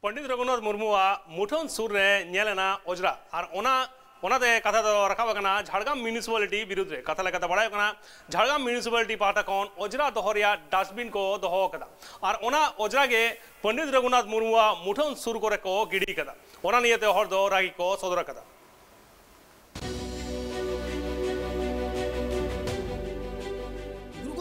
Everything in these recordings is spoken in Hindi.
पंडित रघुनाथ मुर्मुआ मुठन सुर रे नेलना ओजरा और ओनाते कथा दो रखाब कना झाड़ग्राम म्यूनिसिपालिटी विरुद्ध रे कथा लेकाते बड़ाय कना झाड़ग्राम म्यूनिसिपालिटी पाहटा खन ओजरा दोहो रिया डस्टबिन को दोहो कदा और ओना ओजरा गे पंडित रघुनाथ मुर्मुआ मुठन सुर करे को गिडी कदा ओना नियते हर दो रागी को सदर कदा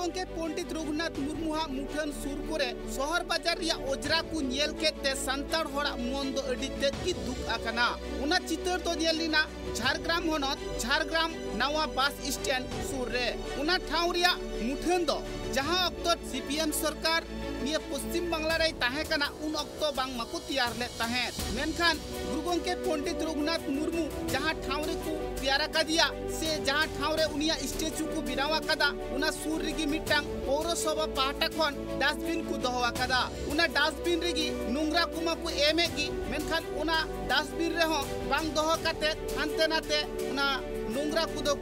के पंडित रघुनाथ मुर्मुहा मुठन सुर करे शहर बाजार रिया ओजरा को नेल केते संताड़ होड़ा मन दो अडी तेज की दुख आकना उना चितर तो नेलिना झारग्राम होनत झारग्राम नवा बस स्टैंड सुर रे उना ठाव रिया मुठन दो जहां अक्तो सीपीएम सरकार निया पश्चिम बांग्ला रे ताहे कना उन अक्तो बांग माको तैयार ले ताहे मेनखान गुरुगों के पंडित रघुनाथ मुर्मू जहां ठाव रे को तैयार का दिया से जहां ठाव रे उनिया स्टेचू को बिरावा कदा उना सुर रिगी मिटांग पौरसभा पाहटा खन डस्टबिन को दोहवा कदा उना डस्टबिन रिगी नुंगरा कुमा को एमेगी मेनखान उना डस्टबिन रे हो बांग दोह काते हानते नाते उना नुंगरा को दो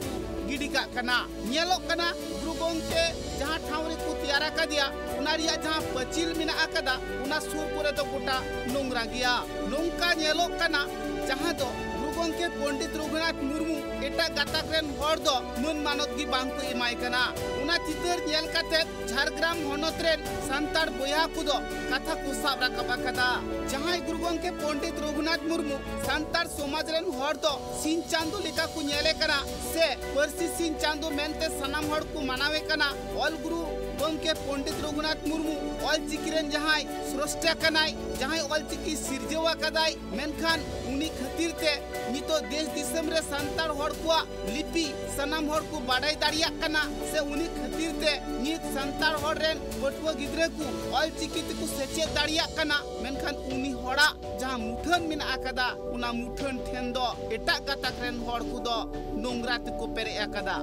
गिडी का कना नेलो कना गुरुगों के जहां ठाव रे को तैयार का दिया उना रिया जहां पचिल मिना आकदा उना सुर पुरे दो गोटा नुंगरा गिया नोंका नेलो कना जहां दो गुरुगों के पंडित रघुनाथ मुर्मू एटा गाताक रेन हर दो मन मानत गी बांग को इमाय कना उना चितर नेल काते झारग्राम होनत रेन संताड़ बोया को दो कथा को साब राखबा कदा जहां गुरुगों के पंडित रघुनाथ मुर्मू संताड़ समाज रेन हर दो सिन चांदो लेका को नेले कना से परसी सिन चांदो मेनते सनाम हर को मनावे कना ऑल गुरु के पंडित रघुनाथ मुर्मू ऑल चिकिरेन जहां स्रष्टा कनाय जहां ऑल चिकी सिरजेवा कदाय मेनखान उनी खातिर ते नितो देश दिसम रे संताड़ हर को लिपि सनाम हर को बाडाय दाड़िया कना से उनी खातिर ते नित संताड़ हर रेन बटुआ गिद्रे को ऑल चिकी ते को सेचे दाड़िया कना मेनखान उनी हड़ा जहां मुठन मिना आकदा उना मुठन ठेन दो एटा गाताक रेन हर को दो नोंगरा ते को पेरे आकदा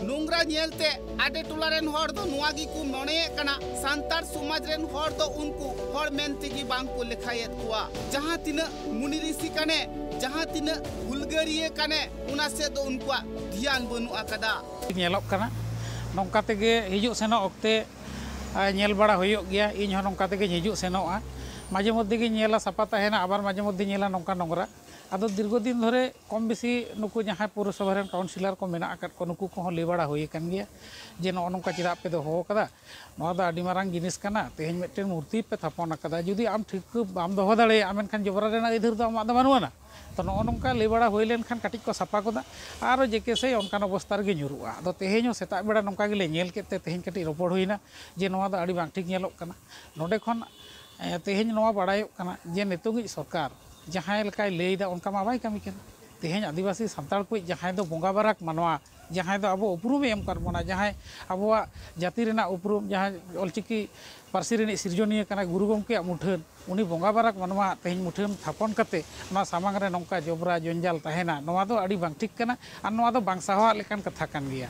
नोंगरा नेलते आडे टोलारेन हर दो नुआगी को मने कना संताड़ समाज रेन हर दो उनको हर मेनते की बांग को लिखायत कुआ जहां तिना मुनि ऋषि कने जहां तिना हुलगरिये कने उना से दो उनको ध्यान बनु आकदा नेलक कना नोंका तेगे हिजु सेनो ओक्ते नेल बड़ा होयो गया इन हो नोंका तेगे हिजु सेनोआ माजे मध्य गे नेला सापा तहेना आबार माजे मध्य नेला नोंका नोंगरा आदो दीर्घदिन धरे कम बेसी नुकु जहाँ पौरसभा रेन काउंसिलर को मेना आकाद को नुकु को लई बड़ा होय कान गया जे नो नोंका चिदा पे दो हो कदा नोआ दा आडी मारांग जिनिस कना तेहेन मिटटेन मूर्ति पे थापन आकादा जुदी आम ठीक बाम दोहो दाड़े आमेन खान जबरा रेना इधर दो आमा दा बानुआना तो नो नोंका लई बड़ा होय लेन खान काटिक को सापा कोदा आरो जेके से ओनकान अवस्था रे nyuruआ आदो तेहेन सेता बेड़ा नोंका गेले नेल केते तेहेन काटि रोपड़ होइना जे नोआ दा आडी बांग ठीक नेलोक कना नोडे खन तेहेन नोआ बड़ायोक कना जे नितोंगी सरकार जहाँ लेकाय लैदा उनका मा बाय कमी कना तेहेन आदिवासी सान्ताड़ को जहाँ दो बोंगा बाराक मानवा जहाँ दो अब उपरूम एम कर बना जहाँ अब जाति रेना उपरूम जहाँ ऑलचिकी पार्सी रेनी सिरजनीय कना गुरु गोमके मुठन उनी बोंगा बाराक मानवा तेहेन मुठन थापन कते ना सामांग रे नोंका जबरा जंजाल तहेना नोआ दो आडी बांग ठीक कना आर नोआ दो बांग साहवा लेकान कथा कान गया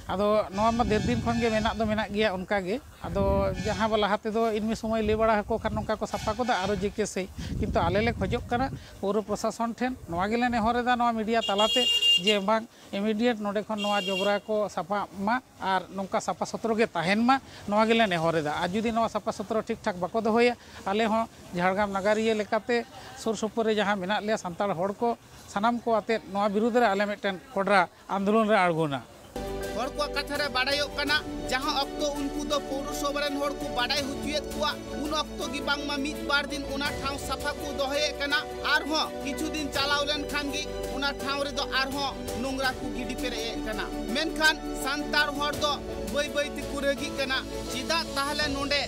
आदो नोआ मा देर दिन खन गे मेना दो मेना गया उनका गे आदो जहाँ बाला हाते दो इनमें समय ले बड़ा हको खान नोंका को साफा को दा आरो जेके से किंतु आले ले खोजोक कना पौर प्रशासन ठेन नोआ गेले नेहरेदा नोआ मीडिया तालाते जे बांग इमीडिएट नोडे खन नोआ जबरा को साफा मा आर नोंका साफा सत्र गे ताहेन मा नोआ गेले नेहरेदा आ जुदी नोआ साफा सत्र ठीक ठाक बाको दोहोया आले हो झाड़ग्राम नगरिया लेकाते सुर सुपुर रे जहाँ मेना ले सान्ताड़ हड़ को सानाम को आते नोआ विरुद्ध रे आले मिटन कोडरा आंदोलन रे आड़गोना हर को कथा रे बाडायो कना जहां अक्तो उनको दो पौरसभा रेन हर को बाडाय हुजुएत कुआ उन अक्तो गी बांगमा मित बार दिन उना ठाव साफा को दोहे कना आर हो किछु दिन चालाव लेन खान गी उना ठाव रे दो आर हो नोंगरा को गिडी पेरे कना मेनखान संताड़ हर दो बई बई ति कुरेगी कना चिदा ताहले नोंडे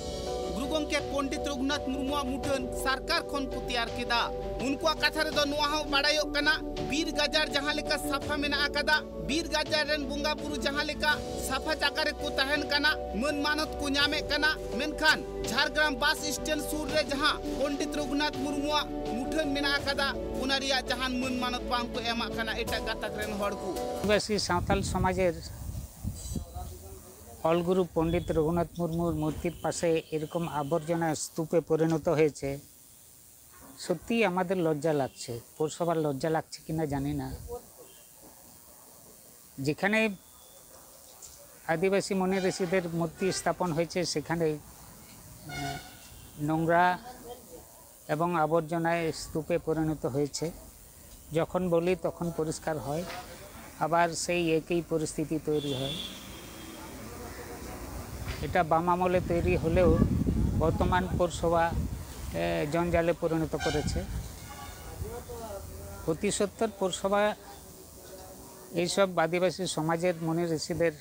गुरुगों के पंडित रघुनाथ मुर्मू मुठन सरकार खन को तैयार केदा उनको कथा रे दो नुआ हो बाडायो कना बीर गजार जहां लेका साफा मेना आकदा बीर गजार रेन बुंगा बुरु जहां लेका साफा जागा रे को तहन कना मन मानत को न्यामे कना मेनखान झारग्राम बस स्टैंड सुर रे जहां पंडित रघुनाथ मुर्मू मुठन मेना आकदा उनारिया जहां मन मानत बांग को एमा कना एटा गाताक रेन हड़ को आदिवासी सावताल समाजेर अलगुरु पंडित रघुनाथ मुर्मुर मूर्तिर पाशे एरकम आबर्जना स्तूपे परिणत हয়েছে सत्यि आमादेर लज्जा लागছে पौरसभार लज्जा लागছে किना जानि ना जेखाने आदिवासी मुनि ऋषिदेर मूर्ति स्थापन हয়েছে सेखाने নোংরা এবং আবর্জনায় স্তূপে পরিণত হয়েছে। যখন বলি তখন পরিষ্কার হয়, আবার সেই একই পরিস্থিতি তৈরি হয়। এটা বাম আমলে তৈরি হলেও বর্তমান পৌরসভা জঞ্জালে পরিণত করেছে। অতি সত্বর পৌরসভা এইসব আদিবাসী সমাজের মুনি ঋষিদের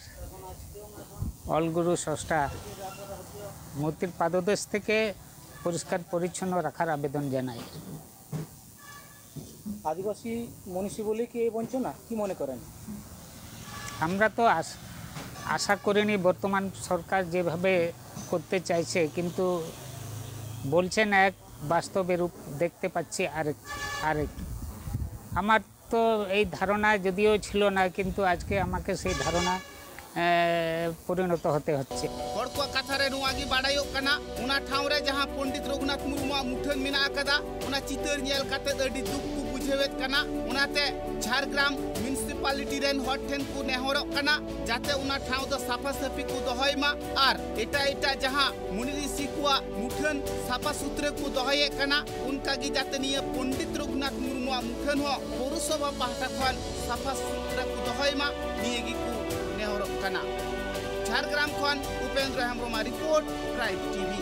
অলগুরু স্রষ্টা মূর্তির পাদদেশ থেকে পরিষ্কার পরিচ্ছন্ন রাখার আবেদন জানাই। আদিবাসী মনীষী বলে কি এই বঞ্চনা, কি মনে করেন? আমরা তো আশা করিনি বর্তমান সরকার যেভাবে করতে চাইছে, কিন্তু বলছেন এক, বাস্তবে রূপ দেখতে পাচ্ছি আরেক। আমার তো এই ধারণা যদিও ছিল না, কিন্তু আজকে আমাকে সেই ধারণা পরিণত হতে হচ্ছে। हर को कथा रे नुआ गी बाड़ायो कना उना ठाव रे जहां पंडित रघुनाथ मुर्मू मुठन मिना कदा उना चितर नेल काते अडी दुख को बुझेवेत कना उनाते झारग्राम म्युनिसिपालिटी रेन हर ठेन को नेहरो कना जाते उना ठाव द साफा साफी को दहयमा आर एटा जहां मुनि ऋषि को मुठन साफा सूत्र को दहये कना उनका गी जाते निये पंडित रघुनाथ मुर्मू मुठन हो पौरसभा पाहटा खन साफा सूत्र को दहयमा निये गी को नेहरो कना। झारग्राम खन Upendra Hembram report Tribe TV.